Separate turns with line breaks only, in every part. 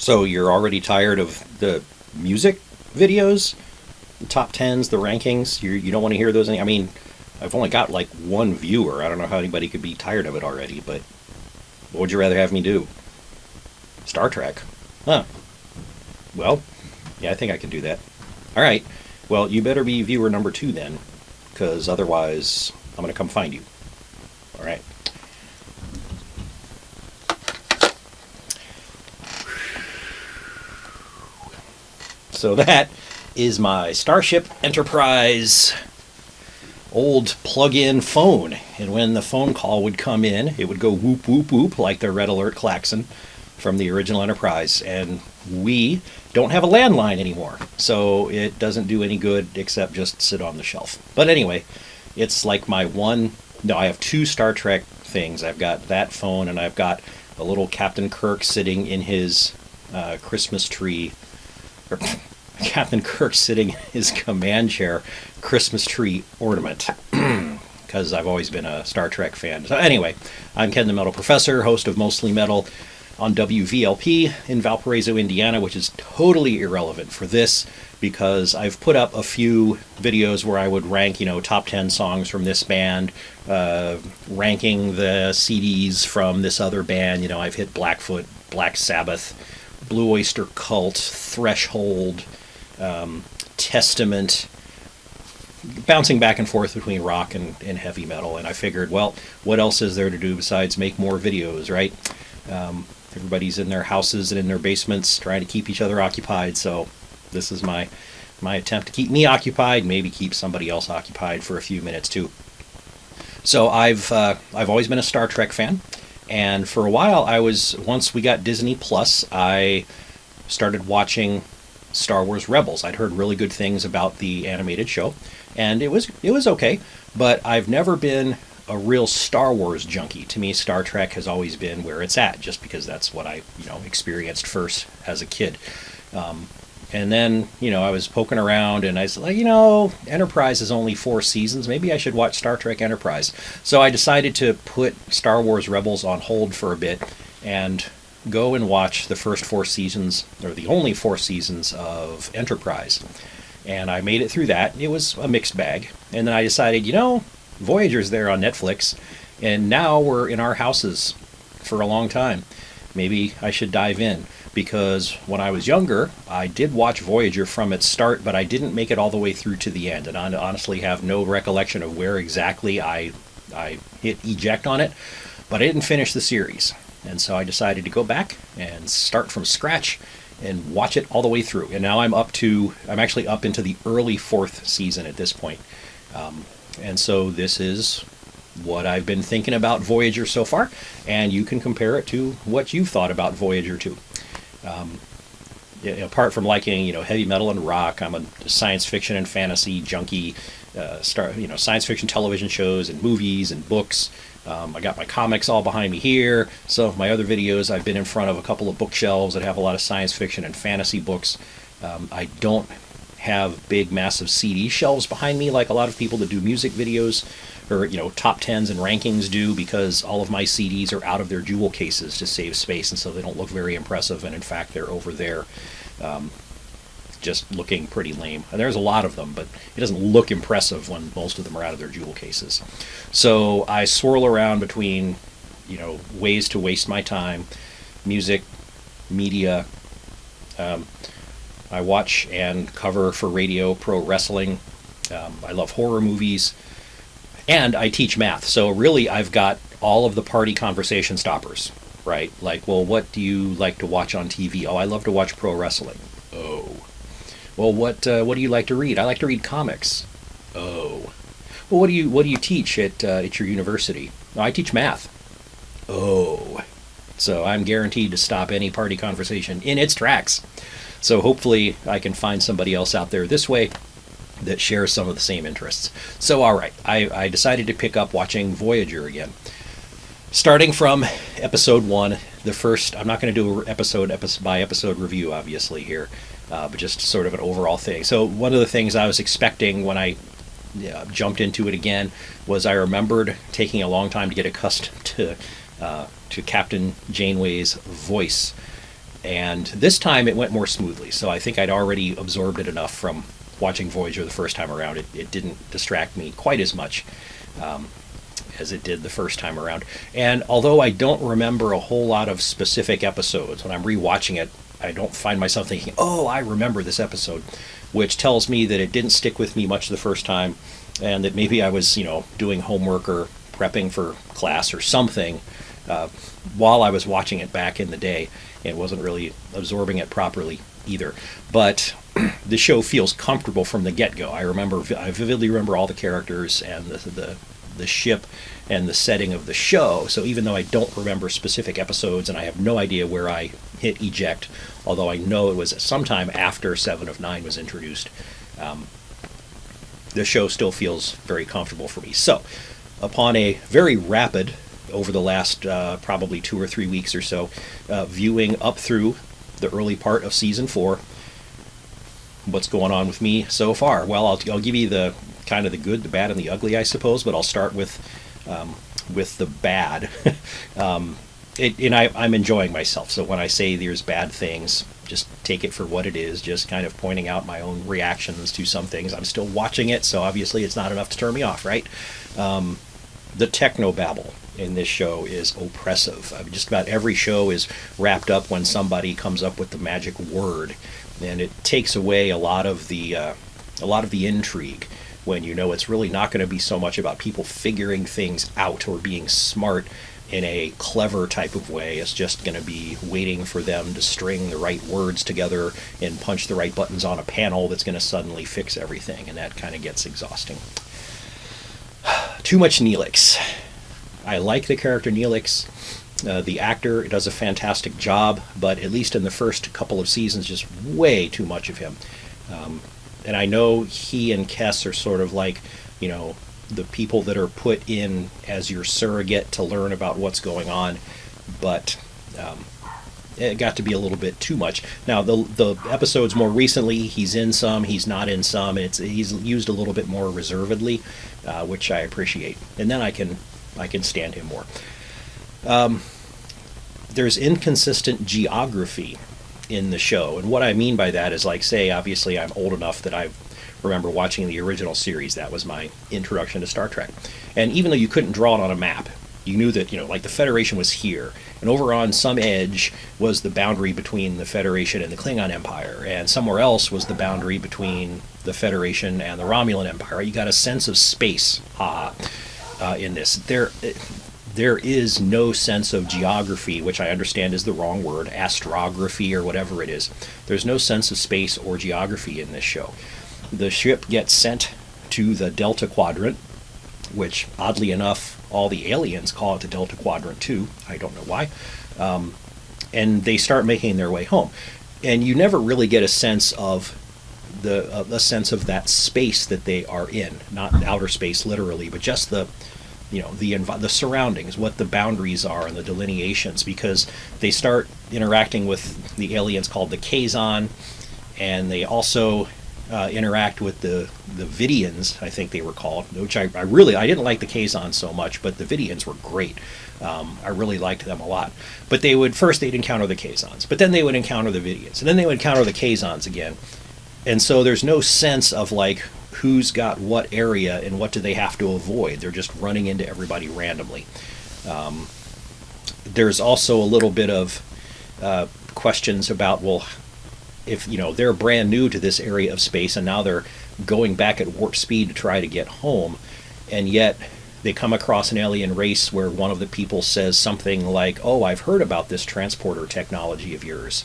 So you're already tired of the music videos, the top tens, the rankings. You don't want to hear those. I mean, I've only got like one viewer. I don't know how anybody could be tired of it already. But what would you rather have me do? Star Trek? Huh. Well, yeah, I think I can do that. All right. Well, you better be viewer number 2 then, because otherwise I'm going to come find you. All right. So that is my Starship Enterprise old plug-in phone. And when the phone call would come in, it would go whoop, whoop, whoop, like the red alert klaxon from the original Enterprise. And we don't have a landline anymore, so it doesn't do any good except just sit on the shelf. But anyway, it's like my one... No, I have 2 Star Trek things. I've got that phone, and I've got a little Captain Kirk sitting in his Christmas tree... Or, Captain Kirk sitting in his command chair Christmas tree ornament, because I've always been a Star Trek fan. So anyway, I'm Ken the Metal Professor, host of Mostly Metal on WVLP in Valparaiso, Indiana, which is totally irrelevant for this because I've put up a few videos where I would rank, top 10 songs from this band, ranking the CDs from this other band. I've hit Blackfoot, Black Sabbath, Blue Oyster Cult, Threshold, Testament, bouncing back and forth between rock and heavy metal. And I figured, well, what else is there to do besides make more videos, right? Everybody's in their houses and in their basements trying to keep each other occupied, so this is my attempt to keep me occupied, maybe keep somebody else occupied for a few minutes too. So I've always been a Star Trek fan, and for a while once we got Disney Plus, I started watching Star Wars Rebels. I'd heard really good things about the animated show, and it was okay, but I've never been a real Star Wars junkie. To me, Star Trek has always been where it's at, just because that's what I experienced first as a kid. And then, I was poking around and I was like, Enterprise is only 4 seasons. Maybe I should watch Star Trek Enterprise. So I decided to put Star Wars Rebels on hold for a bit and go and watch the first 4 seasons, or the only 4 seasons of Enterprise. And I made it through that. It was a mixed bag. And then I decided, Voyager's there on Netflix, and now we're in our houses for a long time. Maybe I should dive in, because when I was younger, I did watch Voyager from its start, but I didn't make it all the way through to the end, and I honestly have no recollection of where exactly I hit eject on it, but I didn't finish the series. And so I decided to go back and start from scratch and watch it all the way through. And now I'm actually up into the early 4th season at this point. And so this is what I've been thinking about Voyager so far, and you can compare it to what you've thought about Voyager too. Apart from liking, heavy metal and rock, I'm a science fiction and fantasy junkie. Science fiction television shows and movies and books. I got my comics all behind me here. Some of my other videos, I've been in front of a couple of bookshelves that have a lot of science fiction and fantasy books. I don't have big, massive CD shelves behind me like a lot of people that do music videos or, top 10s and rankings do, because all of my CDs are out of their jewel cases to save space, and so they don't look very impressive, and in fact they're over there just looking pretty lame. And there's a lot of them, but it doesn't look impressive when most of them are out of their jewel cases. So I swirl around between, ways to waste my time, music, media. I watch and cover for radio pro wrestling. I love horror movies, and I teach math. So really, I've got all of the party conversation stoppers, right? Like, well, what do you like to watch on TV? Oh, I love to watch pro wrestling. Oh. Well, what do you like to read? I like to read comics. Oh. Well, what do you teach at your university? Oh, I teach math. Oh. So I'm guaranteed to stop any party conversation in its tracks. So hopefully I can find somebody else out there this way that shares some of the same interests. So all right, I decided to pick up watching Voyager again. Starting from episode 1, the first, I'm not going to do an episode by episode review obviously here, but just sort of an overall thing. So one of the things I was expecting when I jumped into it again was I remembered taking a long time to get accustomed to Captain Janeway's voice. And this time it went more smoothly, so I think I'd already absorbed it enough from watching Voyager the first time around. It didn't distract me quite as much as it did the first time around. And although I don't remember a whole lot of specific episodes, when I'm rewatching it, I don't find myself thinking, oh, I remember this episode, which tells me that it didn't stick with me much the first time, and that maybe I was, doing homework or prepping for class or something while I was watching it back in the day, and wasn't really absorbing it properly either. But the show feels comfortable from the get-go. I vividly remember all the characters and the ship and the setting of the show. So even though I don't remember specific episodes and I have no idea where I hit eject, although I know it was sometime after 7 of 9 was introduced, the show still feels very comfortable for me. So upon a very rapid, over the last probably 2 or 3 weeks or so, viewing up through the early part of season 4, what's going on with me so far? Well, I'll give you the kind of the good, the bad, and the ugly, I suppose. But I'll start with the bad. I'm enjoying myself. So when I say there's bad things, just take it for what it is. Just kind of pointing out my own reactions to some things. I'm still watching it, so obviously it's not enough to turn me off, right? The technobabble in this show is oppressive. I mean, just about every show is wrapped up when somebody comes up with the magic word, and it takes away a lot of the intrigue when it's really not going to be so much about people figuring things out or being smart in a clever type of way. It's just going to be waiting for them to string the right words together and punch the right buttons on a panel that's going to suddenly fix everything, and that kind of gets exhausting. Too much Neelix. I like the character Neelix. The actor does a fantastic job, but at least in the first couple of seasons, just way too much of him. And I know he and Kes are sort of like, the people that are put in as your surrogate to learn about what's going on, but it got to be a little bit too much. Now, the episodes more recently, he's in some, he's not in some. He's used a little bit more reservedly, which I appreciate. And then I can stand him more. There's inconsistent geography in the show, and what I mean by that is, like, say, obviously I'm old enough that I remember watching the original series. That was my introduction to Star Trek. And even though you couldn't draw it on a map, you knew that, like the Federation was here, and over on some edge was the boundary between the Federation and the Klingon Empire, and somewhere else was the boundary between the Federation and the Romulan Empire. You got a sense of space in this. There is no sense of geography, which I understand is the wrong word, astrography or whatever it is. There's no sense of space or geography in this show. The ship gets sent to the Delta Quadrant, which, oddly enough, all the aliens call it the Delta Quadrant too. I don't know why. And they start making their way home. And you never really get a sense of that space that they are in. Not outer space, literally, but just the surroundings, what the boundaries are and the delineations, because they start interacting with the aliens called the Kazon, and they also interact with the Vidians, I think they were called, which I didn't like the Kazon so much, but the Vidians were great. I really liked them a lot. But they'd encounter the Kazons, but then they would encounter the Vidians, and then they would encounter the Kazons again. And so there's no sense of like who's got what area and what do they have to avoid. They're just running into everybody randomly. There's also a little bit of questions about, well, if they're brand new to this area of space and now they're going back at warp speed to try to get home, and yet they come across an alien race where one of the people says something like, "Oh, I've heard about this transporter technology of yours."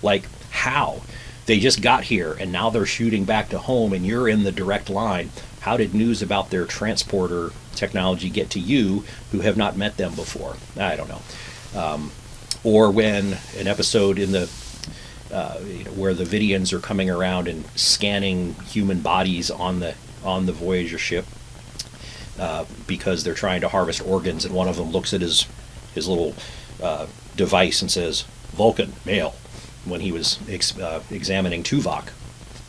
Like, how? They just got here and now they're shooting back to home and you're in the direct line. How did news about their transporter technology get to you who have not met them before? I don't know. Or when an episode in the where the Vidians are coming around and scanning human bodies on the Voyager ship because they're trying to harvest organs, and one of them looks at his little device and says, "Vulcan, male," when he was examining Tuvok.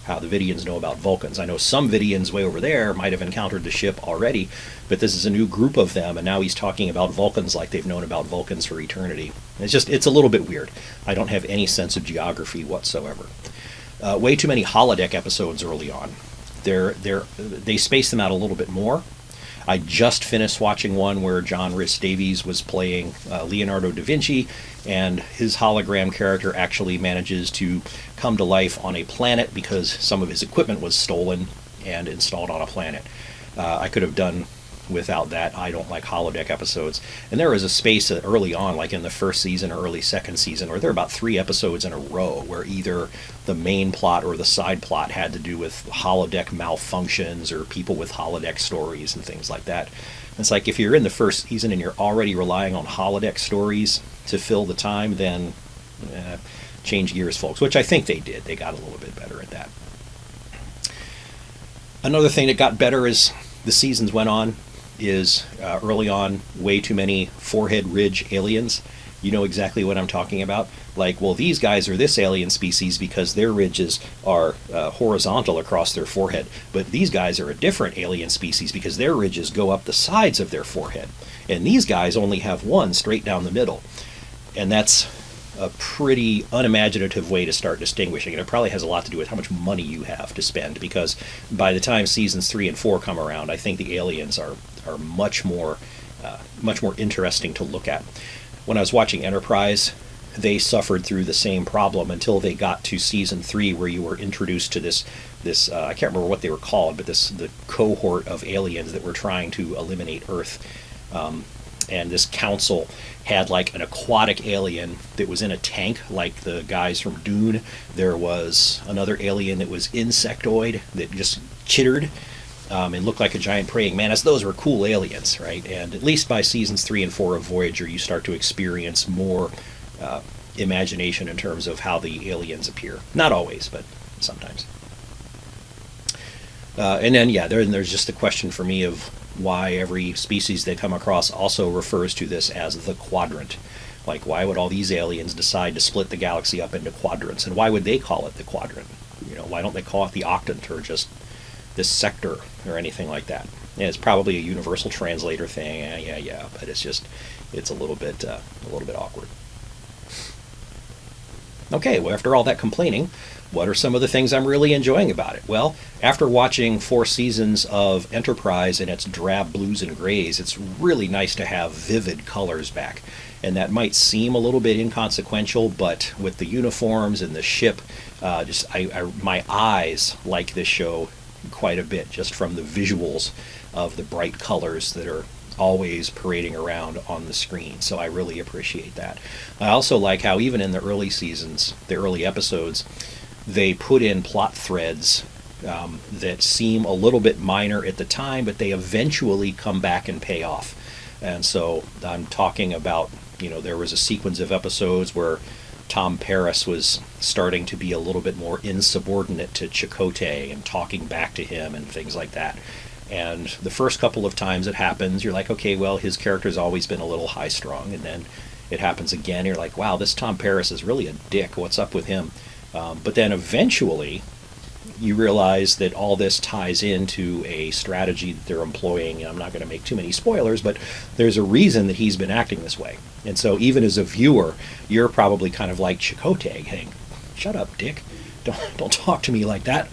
how the Vidians know about Vulcans. I know some Vidians way over there might have encountered the ship already, but this is a new group of them, and now he's talking about Vulcans like they've known about Vulcans for eternity. It's a little bit weird. I don't have any sense of geography whatsoever. Way too many holodeck episodes early on. They space them out a little bit more. I just finished watching one where John Rhys Davies was playing Leonardo da Vinci, and his hologram character actually manages to come to life on a planet because some of his equipment was stolen and installed on a planet. I could have done without that. I don't like holodeck episodes. And there was a space early on, like in the first season or early second season, where there were about 3 episodes in a row where either the main plot or the side plot had to do with holodeck malfunctions or people with holodeck stories and things like that. And it's like, if you're in the first season and you're already relying on holodeck stories to fill the time, then change gears, folks, which I think they did. They got a little bit better at that. Another thing that got better as the seasons went on is early on, way too many forehead ridge aliens. You know exactly what I'm talking about. Like, well, these guys are this alien species because their ridges are horizontal across their forehead. But these guys are a different alien species because their ridges go up the sides of their forehead. And these guys only have one straight down the middle. And that's a pretty unimaginative way to start distinguishing. And it probably has a lot to do with how much money you have to spend, because by the time seasons 3 and 4 come around, I think the aliens are much more interesting to look at. When I was watching Enterprise, they suffered through the same problem until they got to season 3, where you were introduced to this I can't remember what they were called, but the cohort of aliens that were trying to eliminate Earth. And this council had like an aquatic alien that was in a tank, like the guys from Dune. There was another alien that was insectoid that just chittered and looked like a giant praying mantis. Those were cool aliens, right? And at least by seasons 3 and 4 of Voyager, you start to experience more imagination in terms of how the aliens appear. Not always, but sometimes. And then, there's just the question for me of why every species they come across also refers to this as the quadrant. Like, why would all these aliens decide to split the galaxy up into quadrants? And why would they call it the quadrant? Why don't they call it the octant or just this sector or anything like that? Yeah, it's probably a universal translator thing. Yeah, but it's a little bit awkward. Okay, well, after all that complaining, what are some of the things I'm really enjoying about it? Well, after watching 4 seasons of Enterprise and its drab blues and grays, it's really nice to have vivid colors back. And that might seem a little bit inconsequential, but with the uniforms and the ship, my eyes like this show quite a bit, just from the visuals of the bright colors that are always parading around on the screen. So I really appreciate that. I also like how even in the early seasons, the early episodes, they put in plot threads that seem a little bit minor at the time, but they eventually come back and pay off. And so I'm talking about, there was a sequence of episodes where Tom Paris was starting to be a little bit more insubordinate to Chakotay and talking back to him and things like that. And the first couple of times it happens, you're like, okay, well, his character's always been a little high-strung. And then it happens again, you're like, wow, this Tom Paris is really a dick. What's up with him? But then eventually you realize that all this ties into a strategy that they're employing. I'm not going to make too many spoilers, but there's a reason that he's been acting this way. And so even as a viewer, you're probably kind of like Chakotay, hey, shut up, dick. Don't talk to me like that.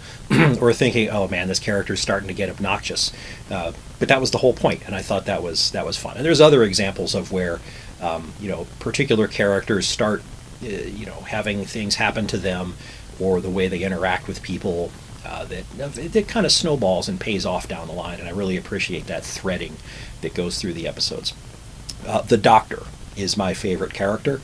Or thinking, oh man, this character's starting to get obnoxious. But that was the whole point, and I thought that was fun. And there's other examples of where particular characters start having things happen to them, or the way they interact with people, that kind of snowballs and pays off down the line. And I really appreciate that threading that goes through the episodes. The Doctor is my favorite character.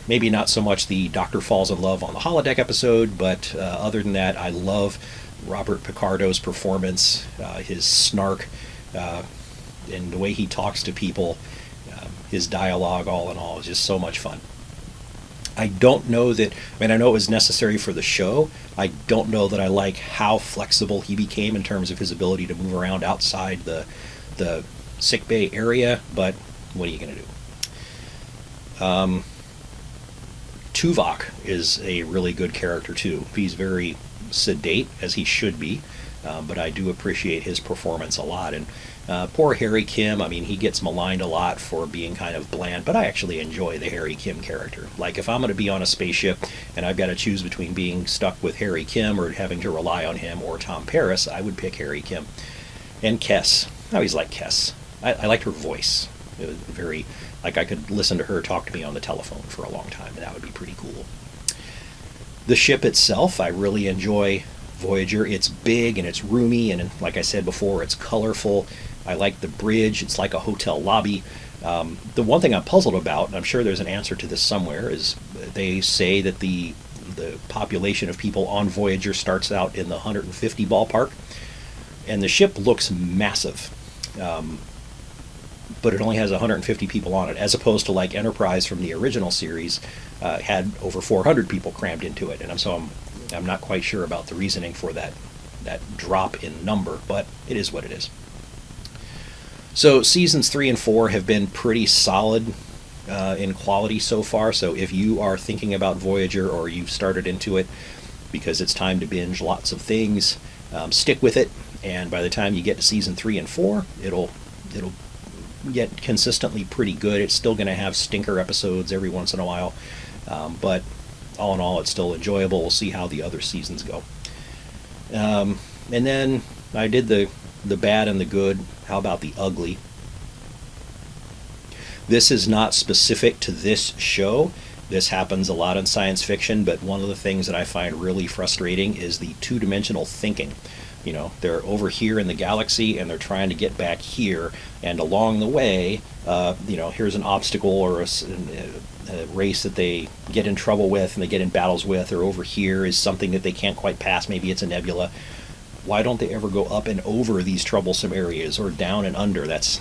Maybe not so much the Doctor falls in love on the holodeck episode, but other than that, I love Robert Picardo's performance, his snark, and the way he talks to people, his dialogue, all in all, is just so much fun. I don't know that, I know it was necessary for the show. I don't know that I like how flexible he became in terms of his ability to move around outside the sickbay area, but what are you going to do? Tuvok is a really good character too. He's very sedate as he should be, but I do appreciate his performance a lot. And poor Harry Kim, I mean, he gets maligned a lot for being kind of bland, but I actually enjoy the Harry Kim character. Like, if I'm going to be on a spaceship and I've got to choose between being stuck with Harry Kim or having to rely on him or Tom Paris, I would pick Harry Kim. And Kes. I always liked Kes. I liked her voice. It was very, like, I could listen to her talk to me on the telephone for a long time, and that would be pretty cool. The ship itself, I really enjoy Voyager. It's big and it's roomy, and like I said before, it's colorful. I like the bridge. It's like a hotel lobby. The one thing I'm puzzled about, and I'm sure there's an answer to this somewhere, is they say that the population of people on Voyager starts out in the 150 ballpark, and the ship looks massive. But it only has 150 people on it, as opposed to like Enterprise from the original series had over 400 people crammed into it. And I'm not quite sure about the reasoning for that drop in number, but it is what it is. So seasons 3 and 4 have been pretty solid in quality so far. So if you are thinking about Voyager, or you've started into it because it's time to binge lots of things, stick with it. And by the time you get to season 3 and 4, it'll get consistently pretty good. It's still going to have stinker episodes every once in a while, but all in all, it's still enjoyable. We'll see how the other seasons go. And then I did the bad and the good. How about the ugly? This is not specific to this show. This happens a lot in science fiction, but one of the things that I find really frustrating is the two-dimensional thinking. You know, they're over here in the galaxy and they're trying to get back here, and along the way, here's an obstacle or a race that they get in trouble with and they get in battles with, or over here is something that they can't quite pass. Maybe it's a nebula. Why don't they ever go up and over these troublesome areas, or down and under? That's,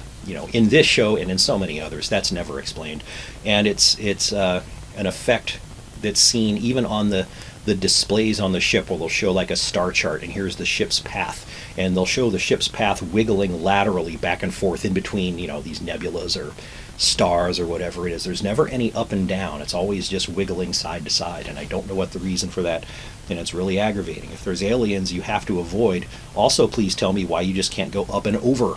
in this show and in so many others, that's never explained. And it's an effect that's seen even on the displays on the ship, where they'll show like a star chart, and here's the ship's path, and they'll show the ship's path wiggling laterally back and forth in between these nebulas or stars or whatever it is. There's never any up and down. It's always just wiggling side to side, and I don't know what the reason for that, and it's really aggravating. If there's aliens you have to avoid, also please tell me why you just can't go up and over.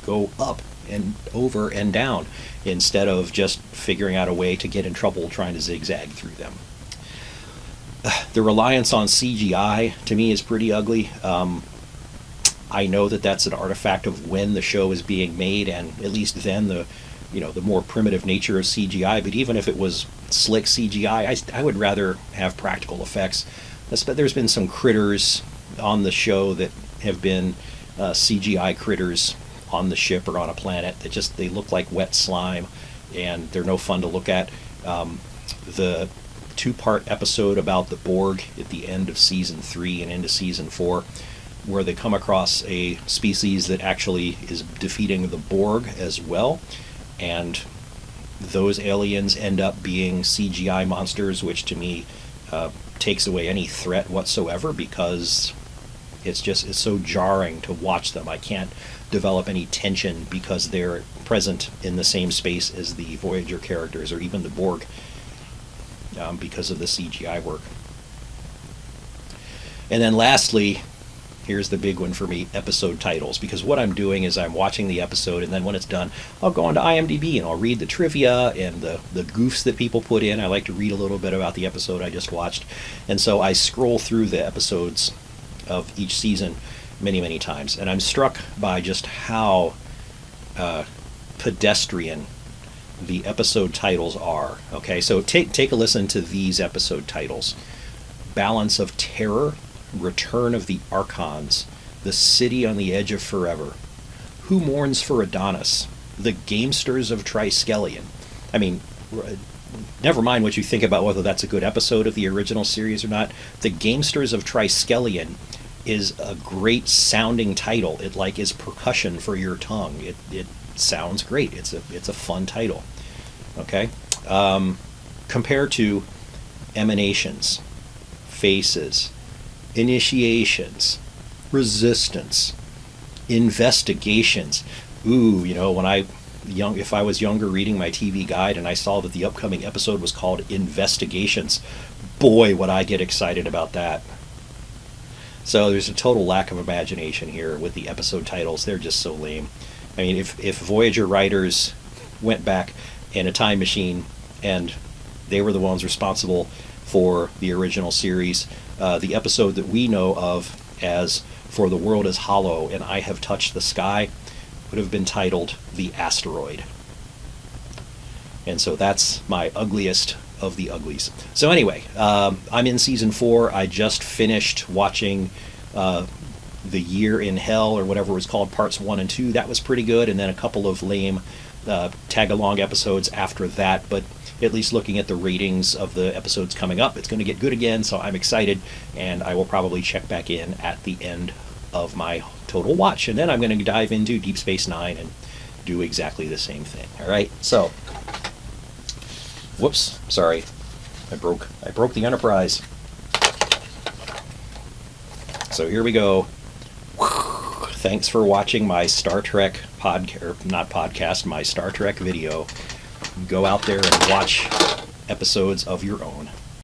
Go up and over and down, instead of just figuring out a way to get in trouble trying to zigzag through them. The reliance on CGI, to me, is pretty ugly. I know that that's an artifact of when the show is being made, and at least then the more primitive nature of CGI. But even if it was slick CGI, I would rather have practical effects. But there's been some critters on the show that have been CGI critters on the ship or on a planet that they look like wet slime, and they're no fun to look at. The two-part episode about the Borg at the end of season 3 and into season 4, where they come across a species that actually is defeating the Borg as well, and those aliens end up being CGI monsters, which to me takes away any threat whatsoever, because it's so jarring to watch them. I can't develop any tension because they're present in the same space as the Voyager characters or even the Borg, because of the CGI work. And then lastly, here's the big one for me, episode titles. Because what I'm doing is I'm watching the episode, and then when it's done, I'll go onto IMDb and I'll read the trivia and the goofs that people put in. I like to read a little bit about the episode I just watched. And so I scroll through the episodes of each season many, many times. And I'm struck by just how pedestrian the episode titles are. Okay, so take a listen to these episode titles: Balance of Terror, Return of the Archons, The City on the Edge of Forever, Who Mourns for Adonis, The Gamesters of Triskelion. I mean, never mind what you think about whether that's a good episode of the original series or not. The Gamesters of Triskelion is a great sounding title. It is percussion for your tongue. It sounds great. It's a fun title. Okay, compared to Emanations, Faces, Initiations, Resistance, Investigations. Ooh, if I was younger reading my TV guide and I saw that the upcoming episode was called Investigations, boy, would I get excited about that. So there's a total lack of imagination here with the episode titles. They're just so lame. I mean, if Voyager writers went back in a time machine and they were the ones responsible for the original series, the episode that we know of as For the World is Hollow and I Have Touched the Sky would have been titled The Asteroid. And so that's my ugliest of the uglies. So anyway, I'm in season 4. I just finished watching The Year in Hell, or whatever it was called, parts 1 and 2. That was pretty good, and then a couple of lame tag-along episodes after that, but at least looking at the ratings of the episodes coming up, it's going to get good again, so I'm excited, and I will probably check back in at the end of my total watch, and then I'm going to dive into Deep Space Nine and do exactly the same thing. All right, so, whoops, sorry, I broke the Enterprise. So here we go. Thanks for watching my Star Trek my Star Trek video. Go out there and watch episodes of your own.